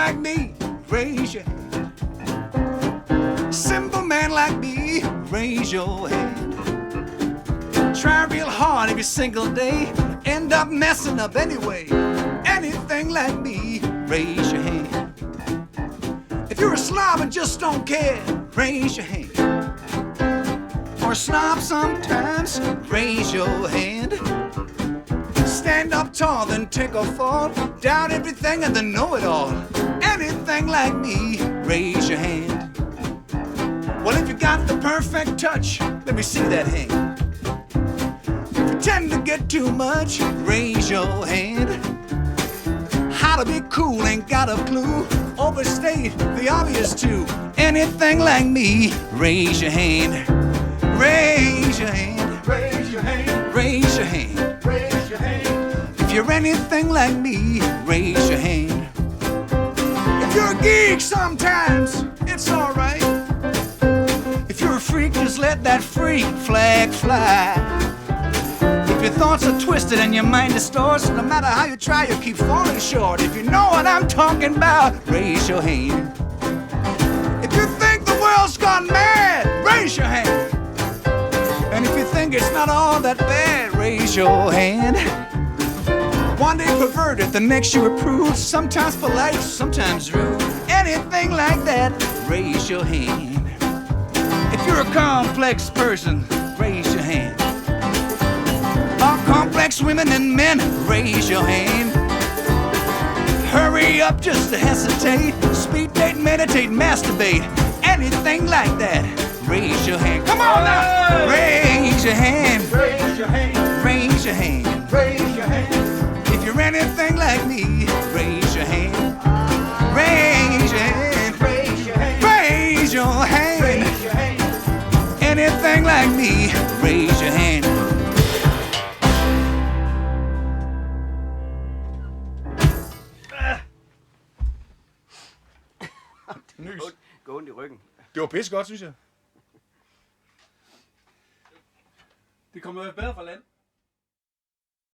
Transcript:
like me, raise your hand. Simple man like me, raise your hand. Try real hard every single day, end up messing up anyway. Anything like me, raise your hand. If you're a slob and just don't care, raise your hand. Or a snob sometimes, raise your hand. Stand up tall, then take a fall. Doubt everything and then know it all. Anything like me, raise your hand. Well, if you got the perfect touch, let me see that hand. If you tend to get too much, raise your hand. How to be cool, ain't got a clue. Overstate the obvious too. Anything like me, raise your hand. Raise your hand. Raise your hand. Raise your hand. Raise your hand. If you're anything like me, raise your hand. If you're a geek sometimes, it's alright. If you're a freak, just let that freak flag fly. If your thoughts are twisted and your mind distorts, no matter how you try, you keep falling short. If you know what I'm talking about, raise your hand. If you think the world's gone mad, raise your hand. And if you think it's not all that bad, raise your hand. One day perverted, the next you approved. Sometimes polite, sometimes rude. Anything like that, raise your hand. If you're a complex person, raise your hand. All complex women and men, raise your hand. Hurry up just to hesitate. Speed date, meditate, masturbate. Anything like that, raise your hand. Come on now! Raise your hand. Raise your hand. Raise your hand. Raise your hand. If you're anything like me, raise your hand. Raise your hand. Raise your hand. Raise your hand. Raise your hand. Anything like me, raise your hand. Nys. Gå ondt i ryggen. Det var pisse godt, synes jeg. Det kommer bedre fra land.